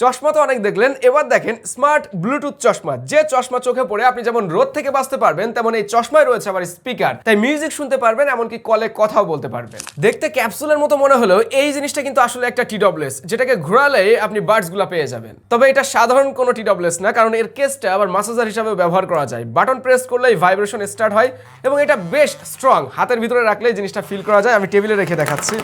চশমা তো অনেক দেখলেন, এবার দেখেন স্মার্ট ব্লুটুথ চশমা। যে চশমা চোখে পড়ে আপনি যেমন রোদ থেকে বাঁচতে পারবেন, তেমন এই চশমায় রয়েছে আবার স্পিকার, তাই মিউজিক শুনতে পারবেন, এমনকি কলে কথাও বলতে পারবেন। দেখতে ক্যাপসুলের মতো মনে হলেও এই জিনিসটা কিন্তু আসলে একটা TWS, যেটাকে ঘোরালে আপনি বার্ডস গুলা পেয়ে যাবেন। তবে এটা সাধারণ কোনো TWS না, কারণ এর কেসটা আবার মাসাজার হিসাবে ব্যবহার করা যায়। বাটন প্রেস করলেই ভাইব্রেশন স্টার্ট হয় এবং এটা বেশ স্ট্রং। হাতের ভিতরে রাখলেই জিনিসটা ফিল করা যায়। আমি টেবিলে রেখে দেখাচ্ছি,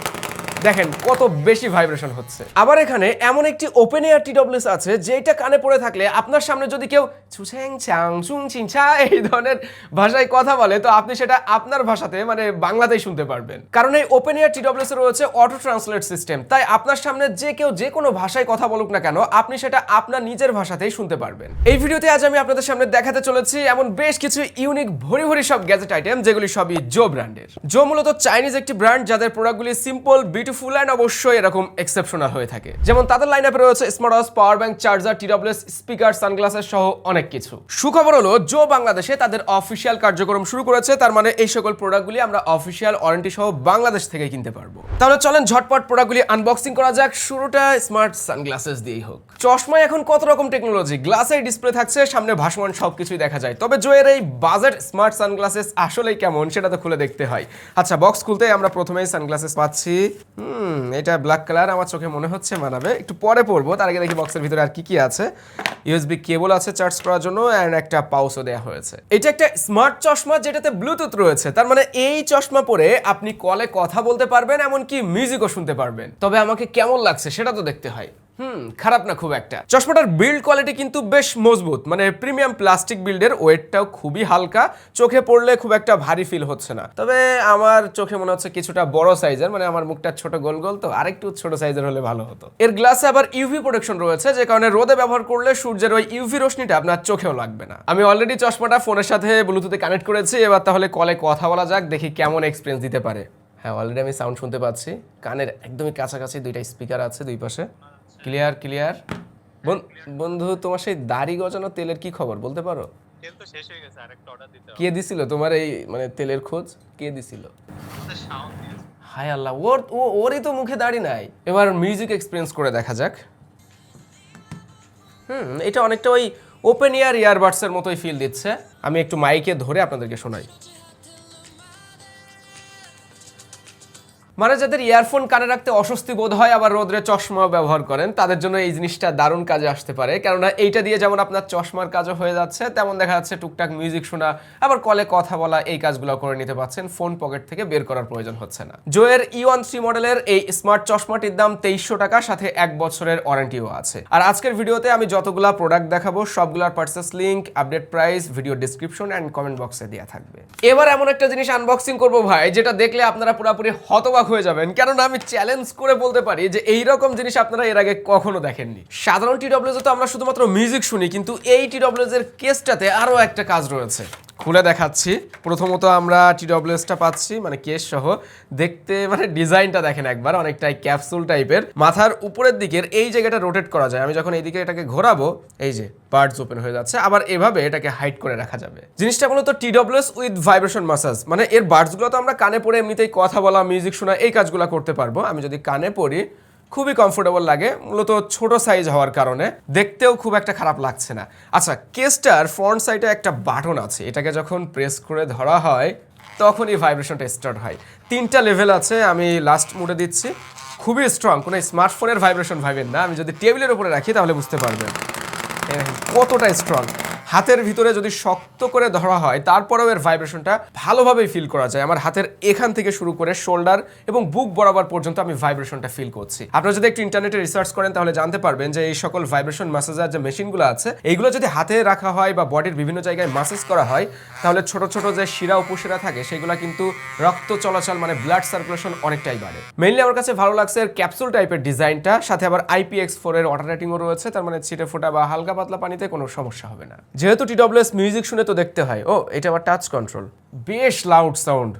দেখেন কত বেশি ভাইব্রেশন হচ্ছে। আবার এখানে এমন একটি ওপেন এয়ার TWS আছে যেটা কানে পড়ে থাকলে আপনার সামনে যদি কেউ ছুছেং চাং চুং চিং ছা এই ধরনের ভাষায় কথা বলে, তো আপনি সেটা আপনার ভাষাতে মানে বাংলাতেই শুনতে পারবেন। কারণ এই ওপেন এয়ার TWS এর রয়েছে অটো ট্রান্সলেট সিস্টেম, তাই আপনার সামনে যে কেউ যে কোনো ভাষায় কথা বলুক না কেন, আপনি সেটা আপনার নিজের ভাষাতেই শুনতে পারবেন। এই ভিডিওতে আজ আমি আপনাদের সামনে দেখাতে চলেছি এমন বেশ কিছু ইউনিক ভরি ভরি সব গ্যাজেট আইটেম, যেগুলি সবই জো ব্র্যান্ডের। জো মূলত চাইনিজ একটি ব্র্যান্ড, যাদের প্রোডাক্টগুলি সিম্পল, বিউটিফুল এন্ড অবশ্যই এরকম এক্সেপশনাল হয়ে থাকে। যেমন তাদের লাইনআপে রয়েছে smart watch, power bank, charger, TWS speaker, sunglasses সহ অনেক কিছু। সুখবর হলো জো বাংলাদেশে তাদের অফিসিয়াল কার্যক্রম শুরু করেছে, তার মানে এই সকল প্রোডাক্টগুলি আমরা অফিসিয়াল ওয়ারেন্টি সহ বাংলাদেশ থেকে কিনতে পারবো। তাহলে চলেন ঝটপট প্রোডাক্টগুলি আনবক্সিং করা যাক। শুরুটা স্মার্ট সানগ্লাসেস দিয়েই হোক। চশমায় এখন কত রকম টেকনোলজি, গ্লাসের ডিসপ্লে থাকছে, সামনে ভাসমান সবকিছুই দেখা যায়। তবে জোয়ের এই বাজেট স্মার্ট সানগ্লাসেস আসলেই কেমন সেটা তো খুলে দেখতে হয়। আচ্ছা, বক্স খুলতে আমরা প্রথমেই সানগ্লাসেস পাচ্ছি। এটা ব্ল্যাক কালার, আমার চোখে মনে হচ্ছে মানাবে। একটু পরে পরবো, তার আগে দেখি বক্সের ভিতরে আর কি কি আছে। USB কেবল আছে চার্জ করার জন্য, এন্ড একটা পাউচও দেওয়া হয়েছে। এটা একটা স্মার্ট চশমা যেটাতে ব্লুটুথ রয়েছে, তার মানে এই চশমা পরে আপনি কলে কথা বলতে পারবেন, এমনকি মিউজিকও শুনতে পারবেন। তবে আমাকে কেমন লাগছে সেটা তো দেখতে হয়। খারাপ না খুব একটা। চশমাটার বিল্ড কোয়ালিটি কিন্তু বেশ মজবুত, মানে প্রিমিয়াম প্লাস্টিক বিল্ডের। ওয়েটটাও খুবই হালকা, চোখে পড়লে খুব একটা ভারী ফিল হচ্ছে না। তবে আমার চোখে মনে হচ্ছে কিছুটা বড় সাইজের, মানে আমার মুখটা ছোট গোল গোল, তো আরেকটু ছোট সাইজের হলে ভালো হতো। এর গ্লাসে আবার ইউভি প্রোটেকশন রয়েছে, যে কারণে রোদে ব্যবহার করলে সূর্যের ওই ইউভি রশ্মিটা আপনার চোখেও লাগবে না। আমি অলরেডি চশমাটা ফোনের সাথে ব্লুটুথে কানেক্ট করেছি, এবার তাহলে কলে কথা বলা যাক, দেখি কেমন এক্সপিরিয়েন্স দিতে পারে। হ্যাঁ, অলরেডি আমি সাউন্ড শুনতে পাচ্ছি। কানের একদমই কাছাকাছি দুইটা স্পিকার আছে দুই পাশে। Clear clear. বন্ধু, তোমার সেই দাড়ি গজানো তেলের কি খবর বলতে পারো? তেল তো শেষ হয়ে গেছে, আরেকটা অর্ডার দিতে হবে। কে দিছিল তোমার এই মানে তেলের খোঁজ? কে দিছিল? আমাদের সাউন্ড দিয়েছে। হায় আল্লাহ, ওরই তো মুখে দাড়ি নাই। এবার মিউজিক এক্সপেরিয়েন্স করে দেখা যাক। এটা অনেকটা ওই ওপেন ইয়ার ইয়ারবাডসের মতোই ফিল দিচ্ছে। আমি একটু মাইকে ধরে আপনাদেরকে শোনাই। মানে যাদের ইয়ারফোন কানে রাখতে অস্বস্তি বোধ হয়, আবার রোদরে চশমাও ব্যবহার করেন, তাদের জন্য এই জিনিসটা দারুণ কাজে আসতে পারে। কেননা এইটা দিয়ে যেমন আপনার চশমার কাজও হয়ে যাচ্ছে, তেমন দেখা যাচ্ছে টুকটাক মিউজিক শোনা, আবার কলে কথা বলা, এই কাজগুলো করে নিতে পারছেন। ফোন পকেট থেকে বের করার প্রয়োজন হচ্ছে না। জোয়ের E13 মডেলের এই স্মার্ট চশমাটির দাম 2300 টাকা, সাথে 1 বছরের ওয়ারেন্টিও আছে। আর আজকের ভিডিওতে আমি যতগুলা প্রোডাক্ট দেখাবো সবগুলার purchase link, update price video description and comment বক্সে দেওয়া থাকবে। এবার এমন একটা জিনিস আনবক্সিং করবো ভাই, যেটা দেখলে আপনারা পুরোপুরি হতবাক হয়ে যাবেন। কেননা আমি চ্যালেঞ্জ করে বলতে পারি যে এইরকম জিনিস আপনারা এর আগে কখনো দেখেননি। সাধারণ TWS তো আমরা শুধুমাত্র মিউজিক শুনি, কিন্তু এই TWS এর কেসটাতে আরো একটা কাজ রয়েছে। খুলে দেখাচ্ছি। প্রথমত আমরা TWS-টা পাচ্ছি, মানে কেস সহ। দেখতে মানে ডিজাইনটা দেখেন একবার, অনেকটাই ক্যাপসুল টাইপের। মাথার উপরের দিকের এই জায়গাটা রোটেট করা যায়। আমি যখন এইদিকে এটাকে ঘোরাবো, এই যে পার্টস ওপেন হয়ে যাচ্ছে। আবার এভাবে এটাকে হাইড করে রাখা যাবে। জিনিসটা মূলত TWS উইথ ভাইব্রেশন মাসাজ, মানে এর বার্ডসগুলো তো আমরা কানে পরে এমনিতেই কথা বলা, মিউজিক শোনা, এই কাজগুলো করতে পারবো। আমি যদি কানে পড়ি খুবই কমফোর্টেবল লাগে, মূলত ছোট সাইজ হওয়ার কারণে দেখতেও খুব একটা খারাপ লাগছে না। আচ্ছা, কেসটার ফ্রন্ট সাইডে একটা বাটন আছে, এটাকে যখন প্রেস করে ধরা হয় তখনই ভাইব্রেশনটা স্টার্ট হয়। 3টা লেভেল আছে, আমি লাস্ট মোডে দিচ্ছি। খুবই স্ট্রং, কোনো স্মার্টফোনের ভাইব্রেশন ভাবেন না। আমি যদি টেবিলের উপরে রাখি তাহলে বুঝতে পারবেন কতটা স্ট্রং। হাতের ভিতরে যদি শক্ত করে ধরা হয় তারপরেও এর ভাইব্রেশনটা ভালোভাবেই ফিল করা যায়। আমার হাতের এখান থেকে শুরু করে শোল্ডার এবং বুক বরাবর পর্যন্ত আমি ভাইব্রেশনটা ফিল করছি। আপনারা যদি একটু ইন্টারনেটে রিসার্চ করেন তাহলে জানতে পারবেন যে এই সকল ভাইব্রেশন ম্যাসাজার যে মেশিনগুলো আছে, এইগুলো যদি হাতে রাখা হয় বা বডির বিভিন্ন জায়গায় ম্যাসাজ করা হয়, তাহলে ছোট ছোট যে শিরা উপশিরা থাকে সেগুলো কিন্তু রক্ত চলাচল, মানে ব্লাড সার্কুলেশন অনেকটাই বাড়ে। মেইনলি আমার কাছে ভালো লাগছে এর ক্যাপসুল টাইপের ডিজাইনটা, সাথে আবার IPX4 এর ওয়াটার রেটিংও রয়েছে, তার মানে ছিটে ফোটা বা হালকা পাতলা পানিতে কোনো সমস্যা হবে না। যেহেতু TWS মিউজিক শুনে তো দেখতে হয়। ও, এটা আবার টাচ কন্ট্রোল, বেশ লাউড সাউন্ড।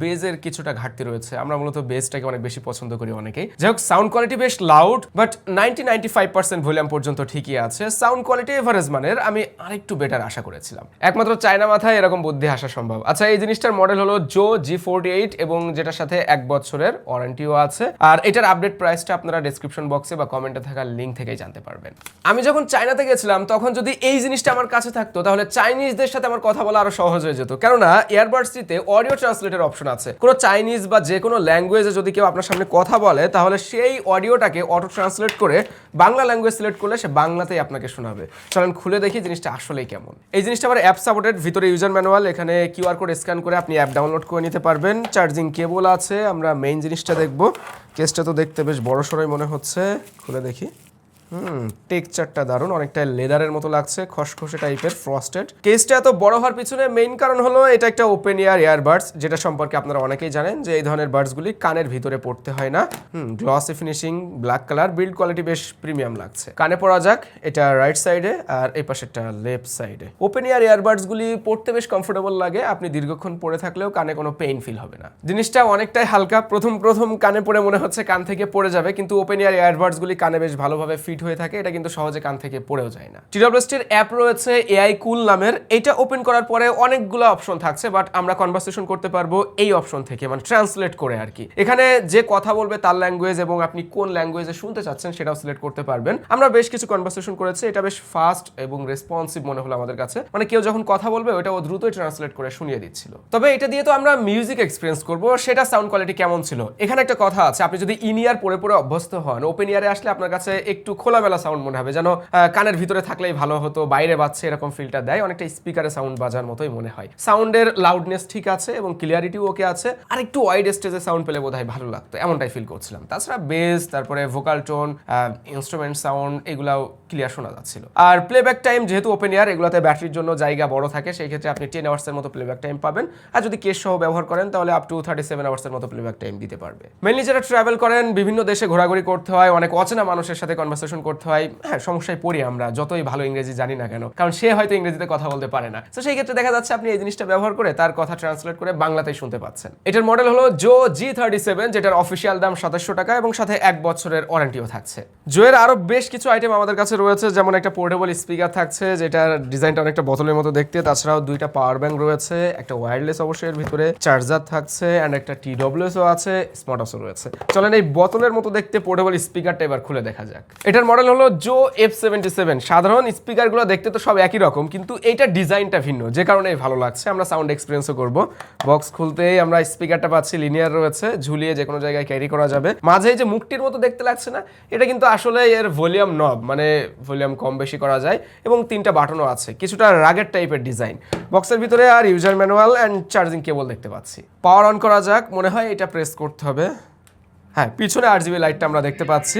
বেজের কিছুটা ঘাটতি রয়েছে, আমরা মূলত বেসটাকে অনেক বেশি পছন্দ করি অনেকেই। যাই হোক, সাউন্ড কোয়ালিটি বেশ লাউড, বাট 90-95% ভলিউম পর্যন্ত ঠিকই আছে। সাউন্ড কোয়ালিটি এভারেজ মানের, আমি আরেকটু বেটার আশা করেছিলাম। একমাত্র চায়না মাথায় এরকম বুদ্ধি আসা সম্ভব। আচ্ছা, এই জিনিসটার মডেল হলো জো G48 এবং যেটার সাথে 1 বছরের ওয়ারেন্টিও আছে। আর এটার আপডেট প্রাইসটা আপনারা ডেসক্রিপশন বক্সে বা কমেন্টে থাকা লিঙ্ক থেকেই জানতে পারবেন। আমি যখন চায়নাতে গেছিলাম তখন যদি এই জিনিসটা আমার কাছে থাকতো তাহলে চাইনিজদের সাথে আমার কথা বলা আরো সহজ হয়ে যেত, কেননা ইয়ারবাডসটিতে অডিও ট্রান্সলেটের অপশন আছে। কোনো চাইনিজ বা যে কোনো ল্যাঙ্গুয়েজে যদি কেউ আপনার সামনে কথা বলে তাহলে সেই অডিওটাকে অটো ট্রান্সলেট করে বাংলা ল্যাঙ্গুয়েজ সিলেক্ট করলে সে বাংলাতেই আপনাকে শোনাবে। চলেন খুলে দেখি জিনিসটা আসলেই কেমন। এই জিনিসটা আবার অ্যাপ সাপোর্টেড, ভিতরে ইউজার ম্যানুয়াল, এখানে কিউআর কোড স্ক্যান করে আপনি অ্যাপ ডাউনলোড করে নিতে পারবেন। চার্জিং কেবল আছে। আমরা মেইন জিনিসটা দেখব। কেসটা তো দেখতে বেশ বড় সড়ই মনে হচ্ছে, খুলে দেখি। টেক্সচারটা দারুণ, অনেকটা লেদারের মতো লাগছে, খসখসে টাইপের, ফ্রস্টেড। কেসটা এত বড় হওয়ার পিছনে মেইন কারণ হলো এটা একটা ওপেন ইয়ার ইয়ারবাডস, যেটা সম্পর্কে আপনারা অনেকেই জানেন যে এই ধরনের বাডসগুলি কানের ভিতরে পড়তে হয় না। Glossy finishing, black colour, build quality বেশ প্রিমিয়াম লাগছে। কানে পড়া যাক, এটা রাইট সাইডে আর এই পাশেরটা লেফট সাইডে। ওপেন ইয়ার ইয়ারবাডসগুলি পড়তে বেশ কমফোর্টেবল লাগে, আপনি দীর্ঘক্ষণ পরে থাকলেও কানে কোনো পেইন ফিল হবে না। জিনিসটা অনেকটাই হালকা, প্রথম কানে পড়ে মনে হচ্ছে কান থেকে পড়ে যাবে, কিন্তু ওপেন ইয়ার ইয়ারবাডসগুলি কানে বেশ ভালোভাবে ফিট হয়ে থাকে, এটা কিন্তু সহজে কান থেকে পড়েও যায় না। TWS-টির অ্যাপ রয়েছে AI কুল নামের, এটা ওপেন করার পরে অনেকগুলো অপশন থাকছে, বাট আমরা কনভারসেশন করতে পারবো এই অপশন থেকে, মানে ট্রান্সলেট করে আর কি। এখানে যে কথা বলবে তার ল্যাঙ্গুয়েজ এবং আপনি কোন ল্যাঙ্গুয়েজে শুনতে চাচ্ছেন সেটাও সিলেক্ট করতে পারবেন। আমরা বেশ কিছু কনভারসেশন করেছি, এটা বেশ ফাস্ট এবং রেসপন্সিভ মনে হলো আমাদের কাছে, মানে কেউ যখন কথা বলবে ওটা ও দ্রুতই ট্রান্সলেট করে শুনিয়ে দিচ্ছিল। তবে এটা দিয়ে তো আমরা মিউজিক এক্সপিরিয়েন্স করব, সেটা সাউন্ড কোয়ালিটি কেমন ছিল। এখানে একটা কথা আছে, আপনি যদি ইন ইয়ার পরে অভ্যস্ত হন, ওপেন ইয়ারে আসলে আপনার কাছে একটু খোলামেলা সাউন্ড মনে হবে, যেন কানের ভিতরে থাকলেই ভালো হতো, বাইরে বাজছে এরকম ফিলটা দেয়, অনেকটা স্পিকারে সাউন্ড বাজার মতোই মনে হয়। সাউন্ডের লাউডনেস ঠিক আছে এবং ক্লিয়ারিটিও ওকে আছে, আর একটু ওয়াইড স্টেজে সাউন্ড পেলে বোধহয় ভালো লাগতো, এমনটাই ফিল করছিলাম। তাছাড়া বেস, তারপরে ভোকাল টোন, ইনস্ট্রুমেন্ট সাউন্ড, এগুলাও ক্লিয়ার শোনা যাচ্ছিল। আর প্লেব্যাক টাইম যেহেতু ওপেন ইয়ার, এগুলোতে ব্যাটারির জন্য জায়গা বড় থাকে, সেই ক্ষেত্রে আপনি 10 আওয়ার্সের মতো প্লেব্যাক টাইম পাবেন, আর যদি কেস সহ ব্যবহার করেন তাহলে আপ টু 37 আওয়ার্সের মতো প্লেব্যাক টাইম দিতে পারবে। মেইনলি যারা ট্রাভেল করেন, বিভিন্ন দেশে ঘোরাঘুরি করতে হয়, অনেক অচেনা মানুষের সাথে কনভারসেশন করতে হয়, হ্যাঁ সমস্যায় পড়ি আমরা, যতই ভালো ইংরেজি জানি না কেন, কারণ সে হয়তো ইংরেজিতে কথা বলতে পারে না। তো সেই ক্ষেত্রে দেখা যাচ্ছে আপনি এই জিনিসটা ব্যবহার করে তার কথা ট্রান্সলেট করে বাংলাতেই শুনতে পাচ্ছেন। এটার মডেল হলো জো G37, যেটার অফিসিয়াল দাম 2700 টাকা এবং সাথে 1 বছরের ওয়ারেন্টিও থাকছে। জোয়ের আরো বেশ কিছু আইটেম আমাদের কাছে রয়েছে, যেমন একটা পোর্টেবল স্পিকার থাকছে, যেটার ডিজাইনটা অনেকটা বোতলের মতো দেখতে। তাছাড়াও 2টা পাওয়ার ব্যাংক রয়েছে, একটা ওয়্যারলেস অবশ্যই এর ভিতরে, চার্জার থাকছে, এন্ড একটা TWS-ও আছে, স্মার্টওয়াচও রয়েছে। চলেন এই বোতলের মতো দেখতে পোর্টেবল স্পিকারটা এবার খুলে দেখা যাক। এটার মডেল হলো জো F77। সাধারণ স্পিকারগুলো দেখতে তো সব একই রকম, কিন্তু এইটা ডিজাইনটা ভিন্ন, যে কারণে ভালো লাগছে। আমরা সাউন্ড এক্সপিরিয়েন্সও করব। বক্স খুলতেই আমরা স্পিকারটা পাচ্ছি, লিনিয়ার রয়েছে, ঝুলিয়ে যে কোনো জায়গায় ক্যারি করা যাবে। মাঝে যে মুখটির মতো দেখতে লাগছে না, এটা কিন্তু আসলে এর ভলিউম নব, মানে ভলিউম কম বেশি করা যায়, এবং 3টা বাটনও আছে, কিছুটা রাগের টাইপের ডিজাইন। বক্সের ভিতরে আর user manual and charging cable দেখতে পাচ্ছি। পাওয়ার অন করা যাক, মনে হয় এটা প্রেস করতে হবে। হ্যাঁ, পিছনে RGB লাইটটা আমরা দেখতে পাচ্ছি।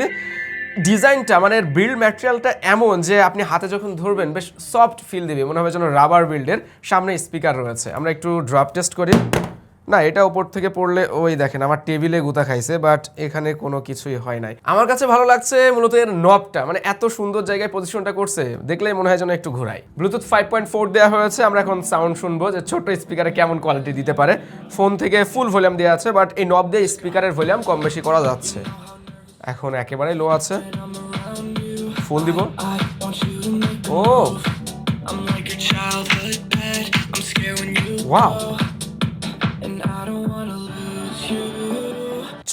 ডিজাইনটা মানে বিল্ড ম্যাটেরিয়ালটা এমন যে আপনি হাতে যখন ধরবেন বেশ সফট ফিল দিবে, মনে হবে যেন রাবার বিল্ডের। সামনে স্পিকার রয়েছে, আমরা একটু ড্রপ টেস্ট করি। না, এটা উপর থেকে পড়লে ওই দেখেন আমার টেবিলে গুতা খাইছে, বাট এখানে কোনো কিছুই হয় নাই। আমার কাছে ভালো লাগছে মূলত এর নবটা, মানে এত সুন্দর জায়গায় পজিশনটা করছে, দেখলেই মনে হয় যেন একটু ঘোরাই। ব্লুটুথ 5.4 দেওয়া হয়েছে। আমরা এখন সাউন্ড শুনবো যে ছোট্ট স্পিকারে কেমন কোয়ালিটি দিতে পারে। ফোন থেকে ফুল ভলিউম দেওয়া আছে, বাট এই নব দিয়ে স্পিকারের ভলিউম কম বেশি করা যাচ্ছে। এখন একেবারে লো আছে, ফুল দিব। ও ওয়াও,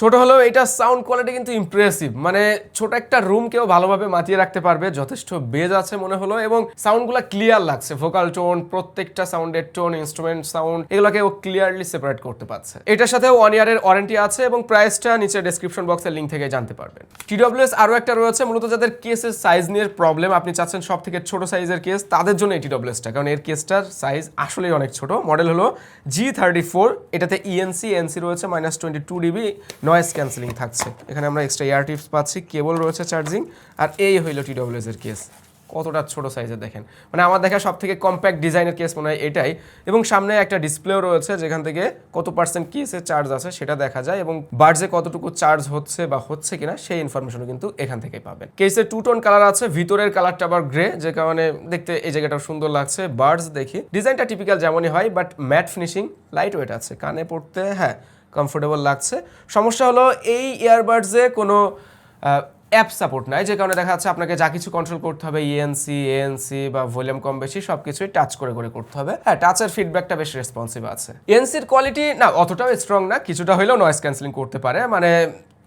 ছোট হলেও এটা সাউন্ড কোয়ালিটি কিন্তু ইমপ্রেসিভ, মানে ছোট একটা রুমকেও ভালোভাবে মাতিয়ে রাখতে পারবে। যথেষ্ট বেজ আছে মনে হলো, এবং সাউন্ডগুলো ক্লিয়ার লাগছে। ভোকাল টোন, প্রত্যেকটা সাউন্ডের টোন, ইনস্ট্রুমেন্ট সাউন্ড, এগুলোকে ও ক্লিয়ারলি সেপারেট করতে পারছে। এটার সাথে 1 ইয়ারের ওয়ারেন্টি আছে, এবং প্রাইসটা নিচে ডেসক্রিপশন বক্সের লিঙ্ক থেকে জানতে পারবেন। TWS আরও একটা রয়েছে, মূলত যাদের কেসের সাইজ নিয়ে প্রবলেম, আপনি চাচ্ছেন সব থেকে ছোট সাইজের কেস, তাদের জন্য এই TWS-টা, কারণ এর কেসটার সাইজ আসলেই অনেক ছোট। মডেল হলো G34, এটাতে ENC রয়েছে, -22 dB নয়েজ ক্যান্সেলিং থাকছে। এখানে আমরা এক্সট্রা ইয়ার টিপস পাচ্ছি, কেবল রয়েছে চার্জিং, আর এই হইল TWS এর কেস। কতটা ছোট সাইজের দেখেন, মানে আমার দেখা সব থেকে কম্প্যাক্ট ডিজাইনের কেস মনে হয় এটাই। এবং সামনে একটা ডিসপ্লেও রয়েছে যেখান থেকে কত পার্সেন্ট কেসে চার্জ আছে সেটা দেখা যায়, এবং বার্ডসে কতটুকু চার্জ হচ্ছে বা হচ্ছে কিনা সেই ইনফরমেশনও কিন্তু এখান থেকেই পাবেন। কেসে 2 টোন কালার আছে, ভিতরের কালারটা আবার গ্রে, যে কারণে দেখতে এই জায়গাটাও সুন্দর লাগছে। বার্ডস দেখি, ডিজাইনটা টিপিক্যাল যেমনই হয়, but mat finishing, light weight আছে, কানে পড়তে হ্যাঁ কমফোর্টেবল লাগছে। সমস্যা হলো এই ইয়ারবাডসে কোনো অ্যাপ সাপোর্ট নাই, যে কারণে দেখা যাচ্ছে আপনাকে যা কিছু কন্ট্রোল করতে হবে ইএনসি, এএনসি বা ভলিউম কম বেশি সব কিছুই টাচ করে করতে হবে। হ্যাঁ, টাচের ফিডব্যাকটা বেশ রেসপন্সিভ আছে। এএনসির কোয়ালিটি না অতটাও স্ট্রং না, কিছুটা হলেও নয়েজ ক্যান্সেলিং করতে পারে, মানে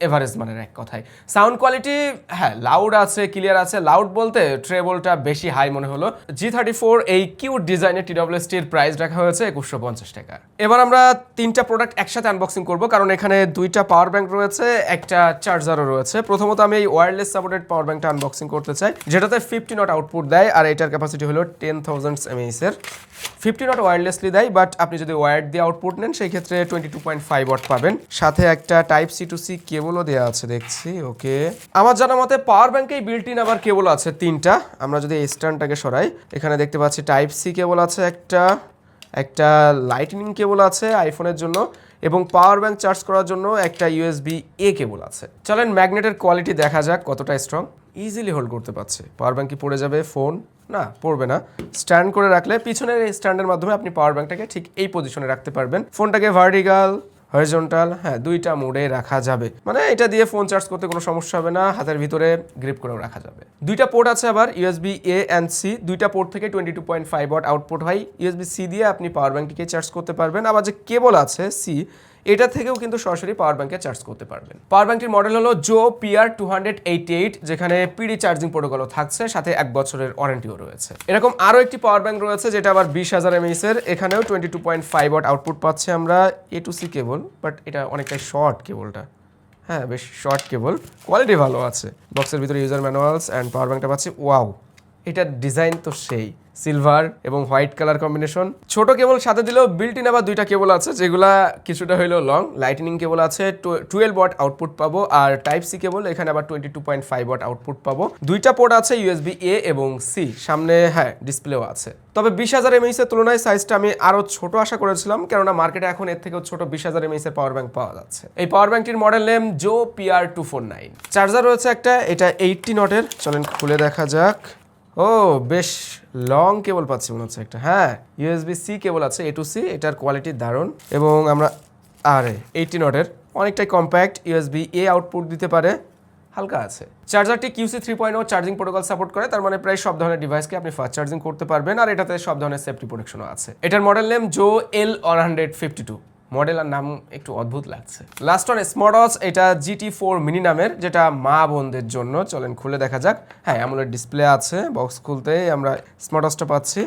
এভারেজ মানের এক কথায়। সাউন্ড কোয়ালিটি হ্যাঁ লাউড আছে, ক্লিয়ার আছে। লাউড বলতে ট্রেবলটা বেশি হাই মনে হলো। G34 এই কিউট ডিজাইনের TWST-র প্রাইস রাখা হয়েছে 2150 টাকা। এবার আমরা 3টা প্রোডাক্ট একসাথে আনবক্সিং করব, কারণ এখানে 2টা পাওয়ার ব্যাংক রয়েছে, একটা চার্জারও রয়েছে। প্রথমত আমি এই ওয়্যারলেস সাপোর্টেড পাওয়ার ব্যাংকটা আনবক্সিং করতে চাই, যেটাতে 50 ওয়াট আউটপুট দেয়, আর এটার ক্যাপাসিটি হলো 10,000 mAh এর। 50 ওয়াট ওয়্যারলেসলি দেয়, বাট আপনি যদি ওয়্যার দিয়ে আউটপুট নেন সেই ক্ষেত্রে 22.5 ওয়াট পাবেন। সাথে একটা টাইপ সি টু সি কেবলও দেওয়া আছে দেখছি। ওকে, আমার জানা মতে পাওয়ার ব্যাংকেই বিল্ট ইন আবার কেবল আছে 3টা। আমরা যদি এই স্ট্যান্ডটাকে সরাই, এখানে দেখতে পাচ্ছি টাইপ সি কেবল আছে একটা লাইটনিং কেবল আছে আইফোনের জন্য, এবং পাওয়ার ব্যাংক চার্জ করার জন্য একটা USB-A কেবল আছে। চলেন ম্যাগনেটের কোয়ালিটি দেখা যাক কতটা স্ট্রং। ইজিলি হোল্ড করতে পারছে। পাওয়ার ব্যাংক কি পড়ে যাবে ফোন? না, পড়বে না। স্ট্যান্ড করে রাখলে পিছনের এই স্ট্যান্ডের মাধ্যমে আপনি পাওয়ার ব্যাংকটাকে ঠিক এই পজিশনে রাখতে পারবেন। ফোনটাকে ভার্টিক্যাল, হরিজন্টাল, হ্যাঁ 2টা মোডে রাখা যাবে, মানে এটা দিয়ে ফোন চার্জ করতে কোনো সমস্যা হবে না। হাতের ভিতরে গ্রিপ করেও রাখা যাবে। 2টা পোর্ট আছে আবার, USB-A and C। 2টা পোর্ট থেকে 22.5 ওয়াট আউটপুট হয়। USB-C দিয়ে আপনি পাওয়ার ব্যাংকটিকে চার্জ করতে পারবেন। আবার যে কেবল আছে C, এটা থেকেও কিন্তু সরাসরি পাওয়ার ব্যাংকে চার্জ করতে পারবেন। পাওয়ার ব্যাংকটির মডেল হলো জো PR288, যেখানে পিডি চার্জিং প্রোটোকলও থাকছে, সাথে 1 বছরের ওয়ারেন্টিও রয়েছে। এরকম আরও একটি পাওয়ার ব্যাংক রয়েছে যেটা আবার 20,000 mAh এর। এখানেও 22.5 ওয়াট আউটপুট পাচ্ছে আমরা। A2C কেবল, বাট এটা অনেকটাই শর্ট কেবলটা, হ্যাঁ বেশ শর্ট কেবল, কোয়ালিটি ভালো আছে। বক্সের ভিতরে ইউজার ম্যানুয়ালস অ্যান্ড পাওয়ার ব্যাংকটা পাচ্ছি। ওয়াও, এটার ডিজাইন তো সেই, সিলভার এবং হোয়াইট কালার কম্বিনেশন। ছোট কেবল সাথে দিলেও বিল্ট ইন আবার 2টা কেবল আছে, যেগুলা কিছুটা হইলেও লং। লাইটনিং কেবল আছে, 12 ওয়াট আউটপুট পাবো, আর টাইপ সি কেবল এখানে আবার 22.5 ওয়াট আউটপুট পাবো। 2টা পোর্ট আছে USB-A এবং C, সামনে হ্যাঁ ডিসপ্লেও আছে। তবে 20,000 mAh এর তুলনায় সাইজটা আমি আরো ছোট আশা করেছিলাম, কেননা মার্কেটে এখন এর থেকেও ছোট 20,000 mAh এর পাওয়ার ব্যাংক পাওয়া যাচ্ছে। এই পাওয়ার ব্যাংকটির মডেল নেম জো PR249। চার্জার রয়েছে একটা, এটা 80 ওয়াটের। চলেন খুলে দেখা যাক। ও বেশ লং কেবল পাচ্ছি মনে হচ্ছে একটা, হ্যাঁ USB-C কেবল আছে A2C। এটার কোয়ালিটি দারুণ, এবং আমরা 18 ওয়াটের, অনেকটাই কম্প্যাক্ট। USB-A আউটপুট দিতে পারে, হালকা আছে। চার্জারটি QC 3.0 চার্জিং প্রোটোকল সাপোর্ট করে, তার মানে প্রায় সব ধরনের ডিভাইসকে আপনি ফাস্ট চার্জিং করতে পারবেন, আর এটাতে সব ধরনের সেফটি প্রোটেকশনও আছে। এটার মডেল নেম জো L152। মডেল আর নাম একটু অদ্ভুত লাগছে। লাস্ট অন স্মার্ট ওয়াচ, এটা GT4 মিনি নামের, যেটা মা বোনদের জন্য। চলেন খুলে দেখা যাক। হ্যাঁ অ্যামোলেড ডিসপ্লে আছে, বক্স খুলতেই আমরা স্মার্ট ওয়াচটা পাচ্ছি।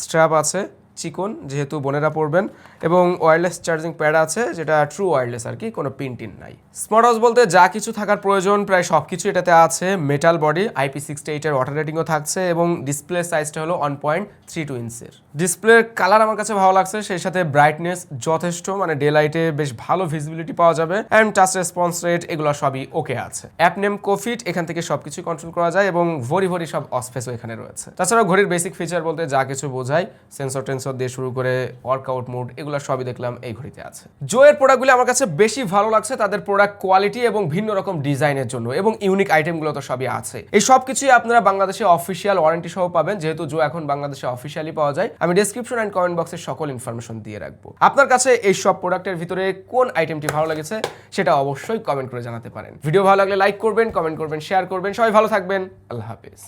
স্ট্র্যাপ আছে চিকন, যেহেতু বোনেরা পড়বেন, এবং ওয়্যারলেস চার্জিং প্যাড আছে, যেটা ট্রু ওয়্যারলেস আর কি, কোনো পিন টিন নাই। স্মার্ট ওয়াচ বলতে যা কিছু থাকার প্রয়োজন প্রায় সব কিছু এটাতে আছে। মেটাল বডি, IP68 এর ওয়াটার রেটিংও থাকছে, এবং ডিসপ্লে সাইজটা হলো 1.32 ইঞ্চের। ডিসপ্লের কালার আমার কাছে ভালো লাগছে, সেই সাথে ব্রাইটনেস যথেষ্ট, মানে ডে লাইটে বেশ ভালো ভিজিবিলিটি পাওয়া যাবে, অ্যান্ড টাচ রেসপন্স রেট এগুলো সবই ওকে আছে। অ্যাপ নেম কোফিট, এখান থেকে সবকিছু কন্ট্রোল করা যায়, এবং ভরি সব অসফেসও এখানে রয়েছে। তাছাড়াও ঘড়ির বেসিক ফিচার বলতে যা কিছু বোঝায়, সেন্সর টেন্সর দিয়ে শুরু করে ওয়ার্কআউট মোড, এগুলো সবই দেখলাম এই ঘড়িতে আছে। জো এর প্রোডাক্টগুলো আমার কাছে বেশি ভালো লাগছে তাদের প্রোডাক্ট কোয়ালিটি এবং ভিন্ন রকম ডিজাইনের জন্য, এবং ইউনিক আইটেমগুলো তো সবই আছে। এই সব কিছুই আপনারা বাংলাদেশে অফিসিয়াল ওয়ারেন্টি সহ পাবেন, যেহেতু জো এখন বাংলাদেশে অফিসিয়ালি পাওয়া যায়। আমি ডেসক্রিপশন এন্ড কমেন্ট বক্সে সকল ইনফরমেশন দিয়ে রাখবো। আপনার কাছে এই সব প্রোডাক্টের ভিতরে কোন আইটেমটি ভালো লেগেছে সেটা অবশ্যই কমেন্ট করে জানাতে পারেন। ভিডিও ভালো লাগলে লাইক করবেন, কমেন্ট করবেন, শেয়ার করবেন। সবাই ভালো থাকবেন, আল্লাহ হাফেজ।